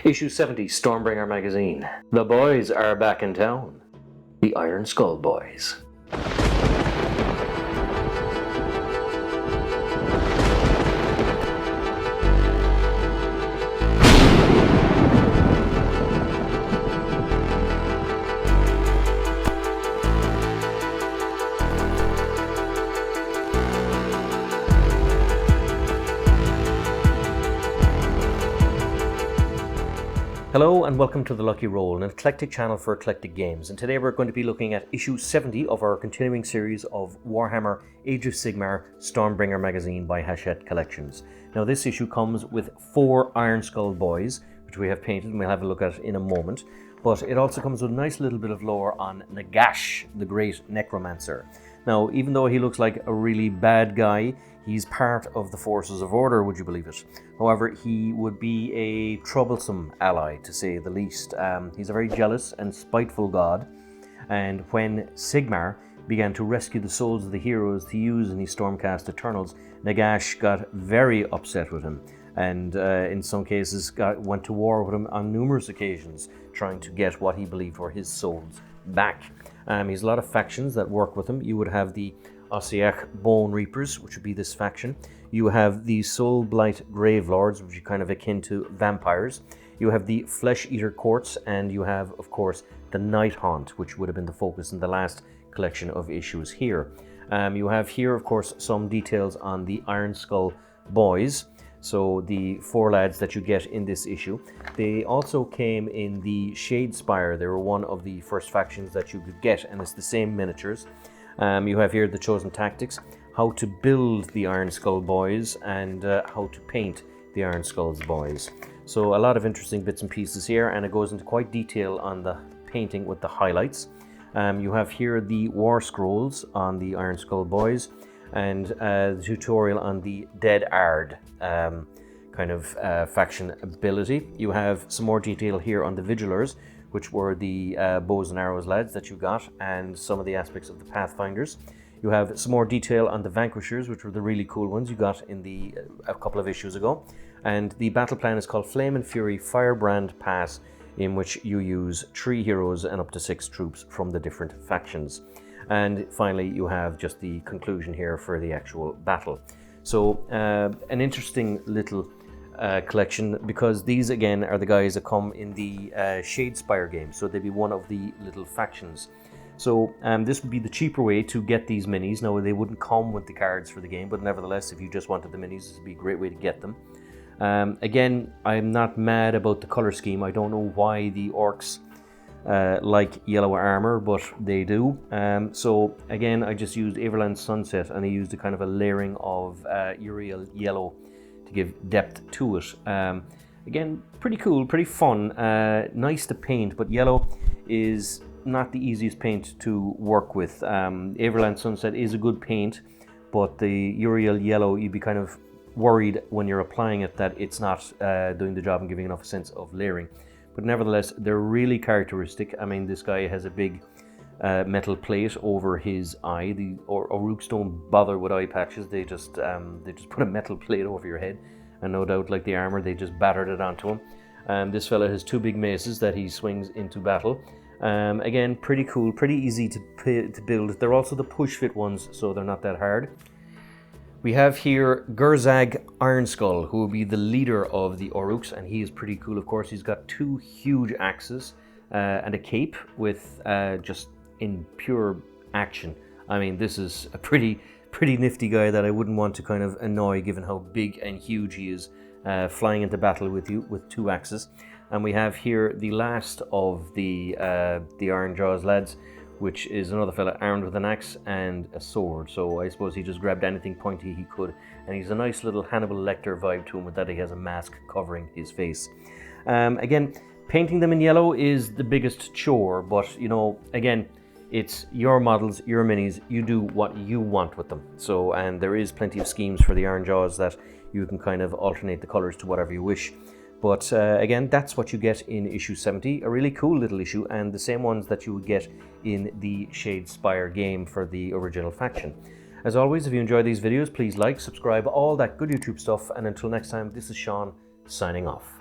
Issue 70, Stormbringer magazine. The boys are back in town. The Iron Skull Boys. Hello and welcome to The Lucky Roll, an eclectic channel for eclectic games, and today we're going to be looking at issue 70 of our continuing series of Warhammer Age of Sigmar Stormbringer magazine by Hachette Collections. Now this issue comes with 4 Iron Skull Boys, which we have painted and we'll have a look at in a moment, but it also comes with a nice little bit of lore on Nagash, the Great Necromancer. Now, even though he looks like a really bad guy, he's part of the forces of order, would you believe it? However, he would be a troublesome ally, to say the least. He's a very jealous and spiteful god, and when Sigmar began to rescue the souls of the heroes to use in his Stormcast Eternals, Nagash got very upset with him, and in some cases went to war with him on numerous occasions, trying to get what he believed were his souls back. He has a lot of factions that work with him. You would have the Ossiach Bone Reapers, which would be this faction. You have the Soul Blight Gravelords, which are kind of akin to vampires. You have the Flesh Eater Courts, and you have, of course, the Night Haunt, which would have been the focus in the last collection of issues here. You have here, of course, some details on the Iron Skull Boys. So the 4 lads that you get in this issue. They also came in the Shadespire. They were one of the first factions that you could get, and it's the same miniatures. You have here the chosen tactics, how to build the Iron Skull Boys, and how to paint the Iron Skull's Boys. So a lot of interesting bits and pieces here, and it goes into quite detail on the painting with the highlights. You have here the War Scrolls on the Iron Skull Boys, and the tutorial on the Dead Ard faction ability. You have some more detail here on the Vigilers, which were the bows and arrows lads that you got, and some of the aspects of the Pathfinders. You have some more detail on the Vanquishers, which were the really cool ones you got in a couple of issues ago. And the battle plan is called Flame and Fury Firebrand Pass, in which you use 3 heroes and up to 6 troops from the different factions. And finally, you have just the conclusion here for the actual battle. So an interesting little collection, because these again are the guys that come in the Shadespire game, so they'd be one of the little factions. So this would be the cheaper way to get these minis. Now, they wouldn't come with the cards for the game, but nevertheless, if you just wanted the minis, this would be a great way to get them. Again, I'm not mad about the color scheme. I don't know why the orcs like yellow armor, but they do. So again, I just used Everland Sunset, and I used a kind of a layering of Uriel Yellow to give depth to it. Again, pretty cool, pretty fun, nice to paint, but yellow is not the easiest paint to work with. Everland Sunset is a good paint, but the Uriel Yellow, you'd be kind of worried when you're applying it that it's not doing the job and giving enough sense of layering. But nevertheless, they're really characteristic. I mean, this guy has a big metal plate over his eye. The Orooks don't bother with eye patches. They just put a metal plate over your head, and no doubt, like the armor, they just battered it onto him. This fella has 2 big maces that he swings into battle. Again, pretty cool, pretty easy to build. They're also the push fit ones, so they're not that hard. We have here Gurzag Ironskull, who will be the leader of the Orooks, and he is pretty cool, of course. He's got 2 huge axes and a cape with just in pure action. I mean, this is a pretty nifty guy that I wouldn't want to kind of annoy, given how big and huge he is, flying into battle with you with 2 axes. And we have here the last of the Iron Jaws lads, which is another fella armed with an axe and a sword. So I suppose he just grabbed anything pointy he could, and he's a nice little Hannibal Lecter vibe to him, with that he has a mask covering his face. Again, painting them in yellow is the biggest chore, but you know, again, it's your models, your minis, you do what you want with them. So, and there is plenty of schemes for the Iron Jaws that you can kind of alternate the colors to whatever you wish. But again, that's what you get in issue 70, a really cool little issue, and the same ones that you would get in the Shadespire game for the original faction. As always, if you enjoy these videos, please like, subscribe, all that good YouTube stuff, and until next time, this is Sean, signing off.